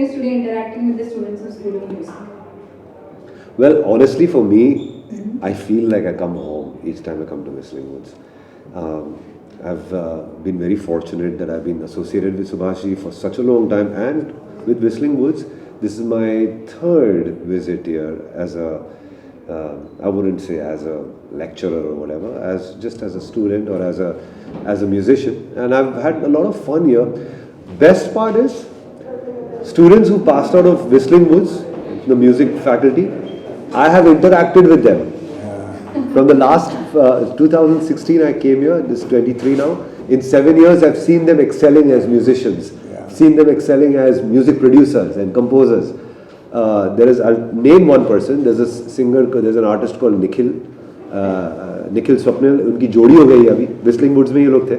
experience today interacting with the students of School of Music? Well, honestly, for me, I feel like I come home each time I come to Whistling Woods. I've been very fortunate that I've been associated with Subhash for such a long time, and with Whistling Woods, this is my third visit here as a, I wouldn't say as a lecturer or whatever, as just as a student or as a musician, and I've had a lot of fun here. Best part is students who passed out of Whistling Woods, the music faculty, I have interacted with them. From the last 2016 I came here, this is 23 now. In 7 years I've seen them excelling as musicians, seen them excelling as music producers and composers. I'll name one person, there's a singer, there's an artist called Nikhil Swapnil, उनकी जोड़ी हो गई अभी, Whistling Woods में ये लोग थे.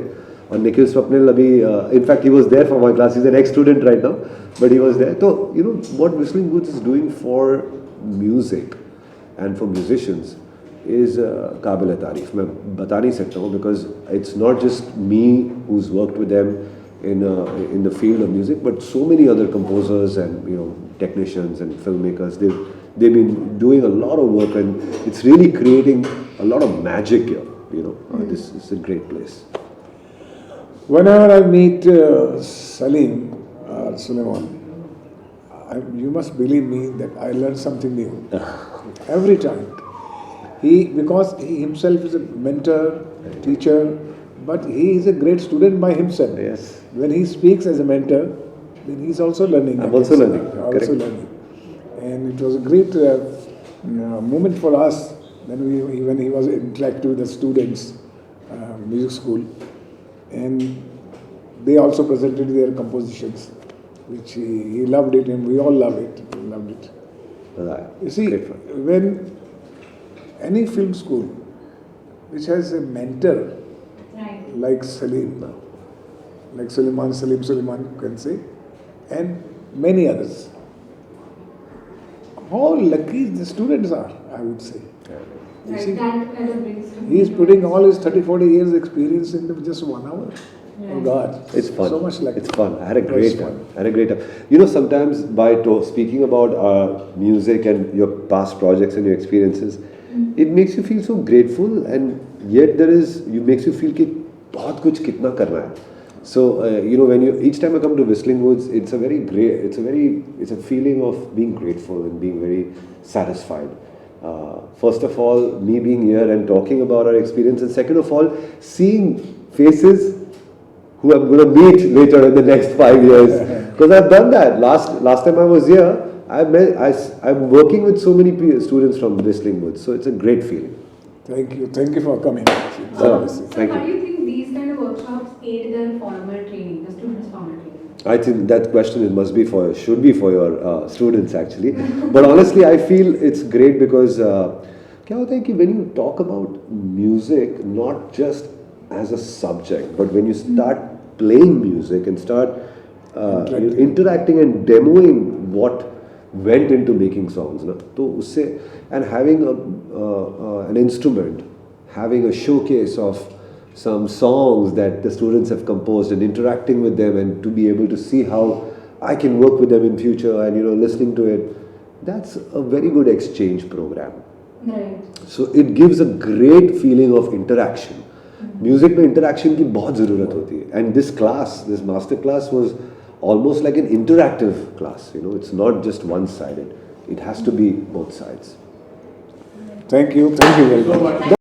और Nikhil Swapnil अभी, in fact he was there for my class, he's an ex-student right now, but he was there. So, you know, what Whistling Woods is doing for music and for musicians is काबिल तारीफ. मैं बता नहीं सकता हूँ, because it's not just me who's worked with them in the field of music, but so many other composers and technicians and filmmakers. They've been doing a lot of work, and it's really creating a lot of magic here. This is a great place. Whenever I meet Salim or Suleiman, you must believe me that I learn something new every time. Because he himself is a mentor, teacher, but he is a great student by himself. Yes. When he speaks as a mentor, then he's also learning. I'm also learning. Also learning. And it was a great moment for us when he was interacting with the students, music school, and they also presented their compositions, which he loved it, and we all love it. We loved it. Right. You see, when any film school which has a mentor, like Salim, like Salim Suleiman, you can say, and many others, how lucky the students are, I would say. You see, he is putting all his 30-40 years experience into just 1 hour. Oh God, it's fun. So much lucky. It's fun. I had a great time. Sometimes by speaking about music and your past projects and your experiences, it makes you feel so grateful, and yet makes you feel कि बहुत कुछ कितना करना है. So when each time I come to Whistling Woods, it's a feeling of being grateful and being very satisfied. First of all, me being here and talking about our experience, and second of all, seeing faces who I'm going to meet later in the next 5 years, because I've done that. Last time I was here, I'm working with so many students from Whistling Woods, so it's a great feeling. Thank you for coming. Thank you. How do you think these kind of workshops aid their formal training, the students' formal training? I think that question should be for your students actually. But honestly, I feel it's great because क्या होता है कि when you talk about music, not just as a subject, but when you start playing music and start interacting and demoing what went into making songs, तो उससे, and having an instrument, having a showcase of some songs that the students have composed and interacting with them, and to be able to see how I can work with them in future, and listening to it, that's a very good exchange program. Right. So it gives a great feeling of interaction. Music में interaction की बहुत ज़रूरत होती है, and this master class was almost like an interactive class. It's not just one-sided. It has to be both sides. Thank you very much.